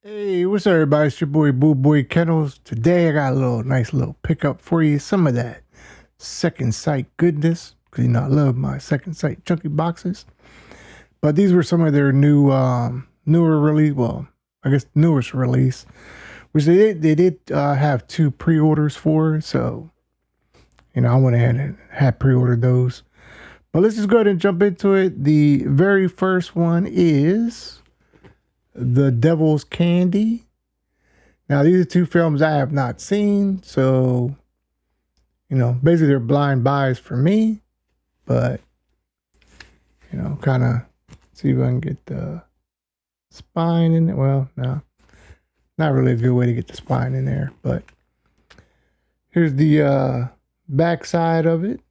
Hey, what's up, everybody? It's your boy BULLBOYKENNELS. Today I got a nice little pickup for you. Some of that second sight goodness, because I love my second sight chunky boxes. But these were some of their newer release. Well, I guess newest release, which they did have two pre-orders for. So I went ahead and had pre-ordered those. But let's just go ahead and jump into it. The very first one is The Devil's Candy. Now, these are two films I have not seen, so, basically they're blind buys for me, but, kind of see if I can get the spine in it. Well, no, not really a good way to get the spine in there, but here's the back side of it.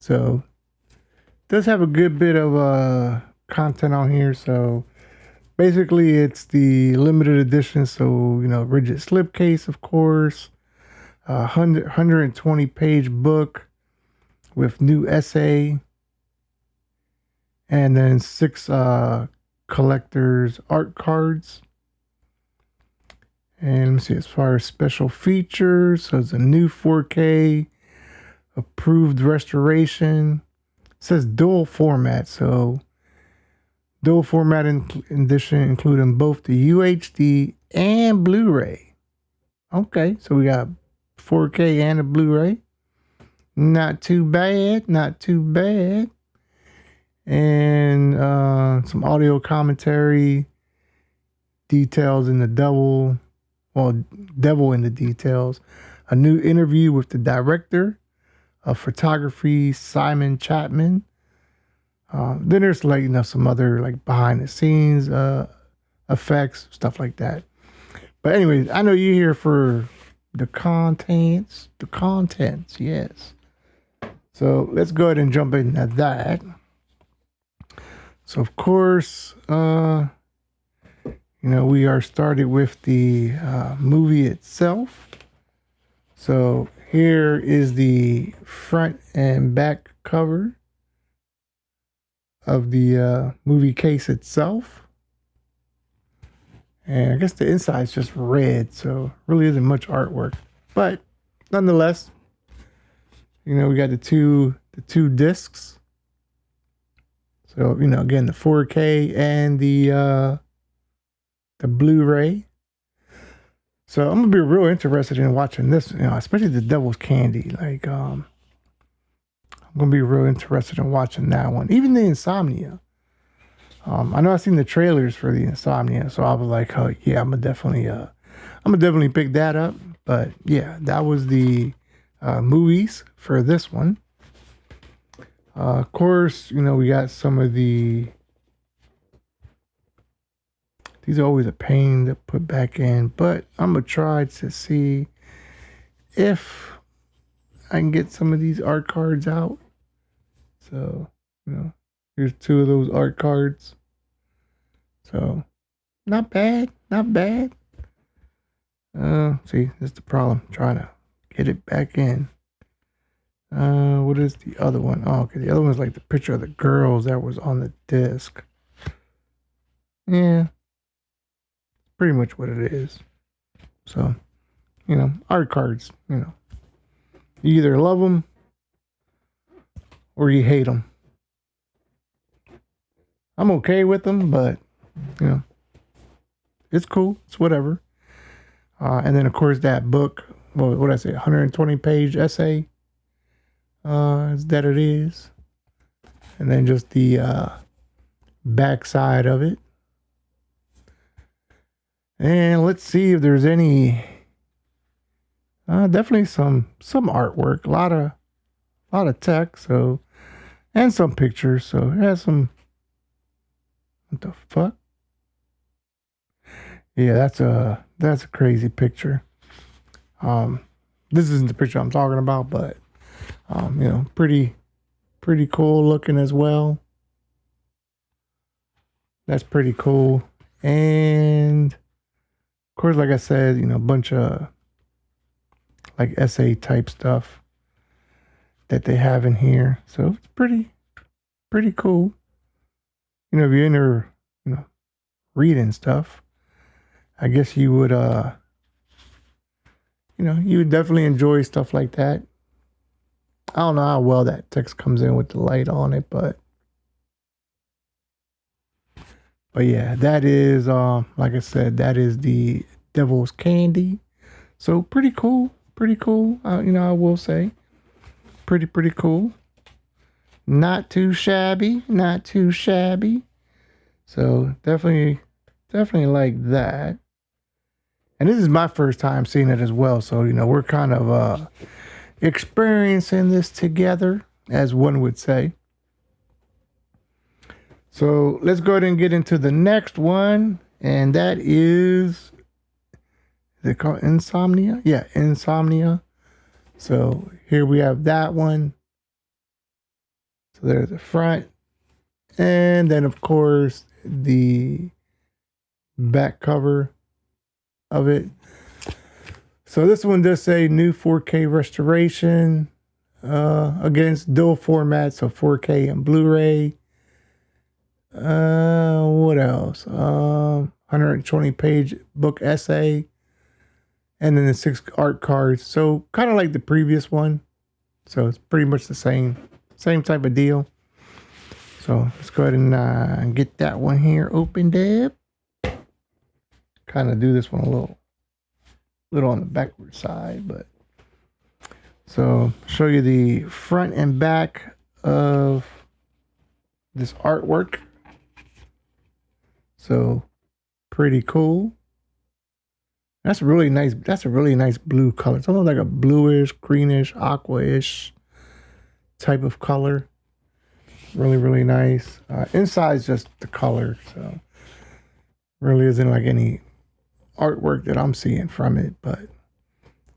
So, it does have a good bit of content on here, so basically, it's the limited edition, so rigid slipcase, of course, 120 page book with new essay, and then six collector's art cards. And let me see, as far as special features, so it's a new 4K approved restoration. It says dual format, so dual format edition, including both the UHD and Blu-ray. Okay, so we got 4K and a Blu-ray. Not too bad, not too bad. And some audio commentary, details in the devil in the details. A new interview with the director of photography, Simon Chapman. Then there's some other behind the scenes effects, stuff like that. But anyways, I know you're here for the contents, yes. So let's go ahead and jump into that. So of course, we are started with the movie itself. So here is the front and back cover of the movie case itself. And I guess the inside is just red, so really isn't much artwork. But nonetheless, we got the two discs. So, again, the 4K and the Blu-ray. So I'm gonna be real interested in watching this, especially the Devil's Candy. I'm gonna be real interested in watching that one. Even the Insomnia. I know I've seen the trailers for the Insomnia, so I was like, oh yeah, I'm gonna definitely pick that up. But yeah, that was the movies for this one. Of course, we got some of the. These are always a pain to put back in, but I'm gonna try to see if I can get some of these art cards out. So, here's two of those art cards. So, not bad, not bad. See, that's the problem. Trying to get it back in. What is the other one? Oh, okay. The other one's like the picture of the girls that was on the disc. Yeah, pretty much what it is. So, art cards, you either love them or you hate them. I'm okay with them, but it's cool. It's whatever. And then of course that book, what did I say, 120 page essay. Is that it is. And then just the back side of it. And let's see if there's any. Definitely some artwork, a lot of text, so, and some pictures. So it has some. What the fuck? Yeah, that's a crazy picture. This isn't the picture I'm talking about, but pretty cool looking as well. That's pretty cool. And of course, like I said, a bunch of essay type stuff that they have in here. So it's pretty cool. If you're into, reading stuff. I guess you would you would definitely enjoy stuff like that. I don't know how well that text comes in with the light on it, but yeah, that is like I said, that is the Devil's Candy. So pretty cool, pretty cool. I will say, pretty cool. Not too shabby, not too shabby. So definitely like that. And this is my first time seeing it as well. So we're kind of experiencing this together, as one would say. So let's go ahead and get into the next one, and that is it called Insomnia? Yeah, Insomnia. So here we have that one. So there's the front, and then of course the back cover of it. So this one does say new 4K restoration against dual format, so 4K and Blu-ray. What else? 120 page book essay, and then the 6 art cards. So kind of like the previous one. So it's pretty much the same type of deal. So let's go ahead and get that one here opened up. Kind of do this one a little on the backward side, but so show you the front and back of this artwork. So pretty cool. That's really nice. That's a really nice blue color. It's almost like a bluish, greenish, aqua-ish type of color. Really nice. Inside's just the color, so really isn't like any artwork that I'm seeing from it. But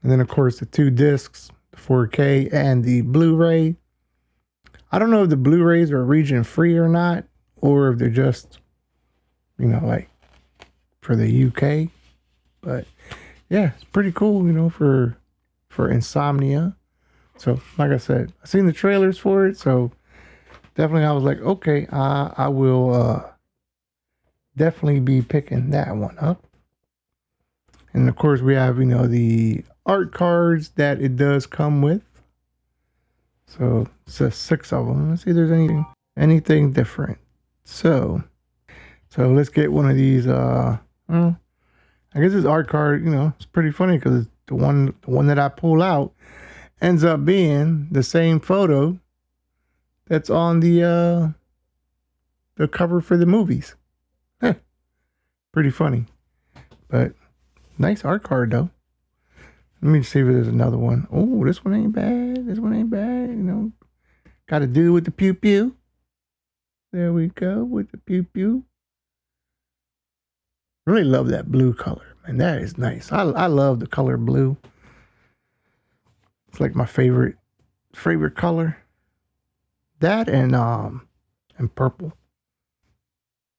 and then of course the 2 discs, the 4K and the Blu-ray. I don't know if the Blu-rays are region free or not, or if they're just like for the UK. But yeah, it's pretty cool, for Insomnia. So like I said, I seen the trailers for it, so definitely I was like, okay, I will definitely be picking that one up. And of course we have the art cards that it does come with. So it's just 6 of them. Let's see if there's anything different. So let's get one of these. Well, I guess this art card, it's pretty funny because the one that I pull out ends up being the same photo that's on the cover for the movies. Pretty funny, but nice art card though. Let me see if there's another one. Oh, this one ain't bad. This one ain't bad. Got to do with the pew pew. There we go with the pew pew. Really love that blue color, man. That is nice. I love the color blue. It's like my favorite color. That and purple.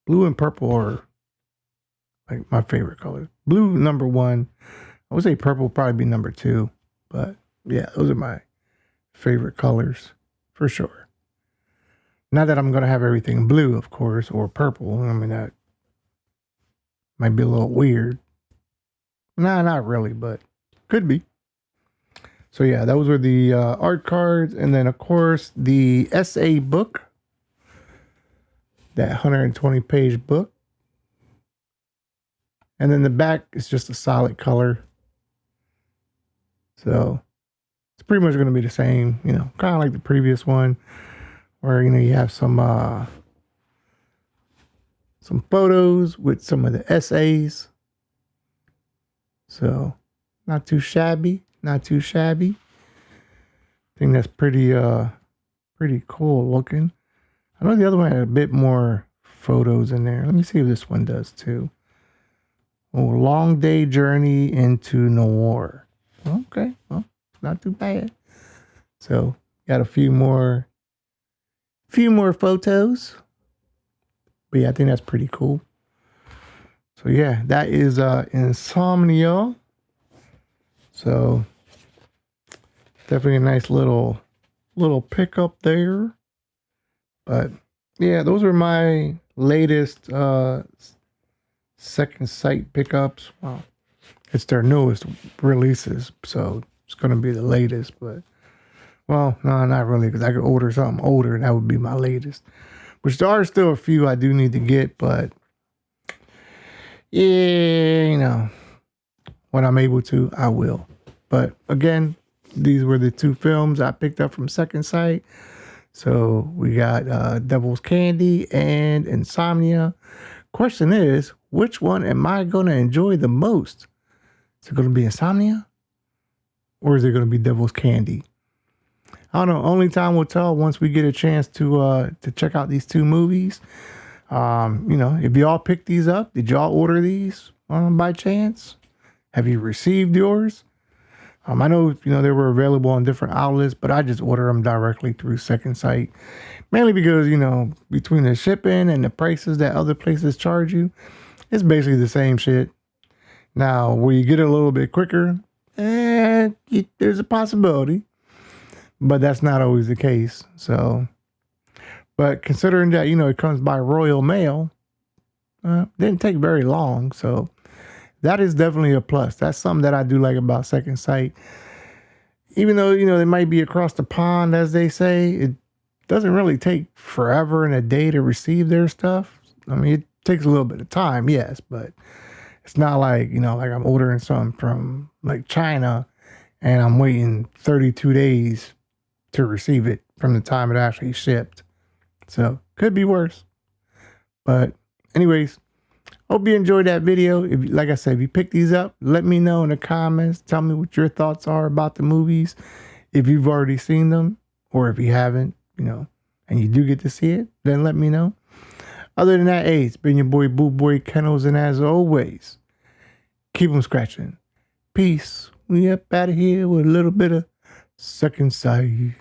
Blue and purple are like my favorite colors. Blue #1. I would say purple would probably be #2. But yeah, those are my favorite colors for sure. Not that I'm gonna have everything blue, of course, or purple. I mean that might be a little weird. Nah, not really, but could be. So yeah, those were the art cards. And then of course the essay book. That 120 page book. And then the back is just a solid color. So it's pretty much going to be the same, kind of like the previous one. Where, you have some photos with some of the essays. So not too shabby. I think that's pretty cool looking. I know the other one had a bit more photos in there. Let me see if this one does too. Oh, long day journey into noir. Okay, well, not too bad. So got a few more photos. But yeah, I think that's pretty cool. So yeah, that is Insomnia. So definitely a nice little pickup there. But yeah, those are my latest Second Sight pickups. Well, it's their newest releases, so it's going to be the latest. But, well, no, not really, because I could order something older, and that would be my latest. Which there are still a few I do need to get, but yeah, you know, when I'm able to, I will. But again, these were the two films I picked up from Second Sight. So we got Devil's Candy and Insomnia. Question is, which one am I going to enjoy the most? Is it going to be Insomnia? Or is it going to be Devil's Candy? I don't know. Only time will tell once we get a chance to check out these two movies. You know, if y'all picked these up, did y'all order these by chance? Have you received yours? I know, you know, they were available on different outlets, but I just order them directly through Second Sight. Mainly because, you know, between the shipping and the prices that other places charge you, it's basically the same shit. Now, will you get it a little bit quicker? There's a possibility, but that's not always the case. So, but considering that, you know, it comes by Royal Mail, didn't take very long. So that is definitely a plus. That's something that I do like about Second Sight. Even though, you know, they might be across the pond, as they say, it doesn't really take forever and a day to receive their stuff. I mean, it takes a little bit of time, yes, but it's not like, you know, like I'm ordering something from like China and I'm waiting 32 days to receive it from the time it actually shipped. So could be worse. But anyways, hope you enjoyed that video. If, like I said, if you pick these up, let me know in the comments. Tell me what your thoughts are about the movies. If you've already seen them or if you haven't, you know, and you do get to see it, then let me know. Other than that, hey, it's been your boy BULLBOYKENNELS, and as always, keep them scratching. Peace. We up out of here with a little bit of Second Sight.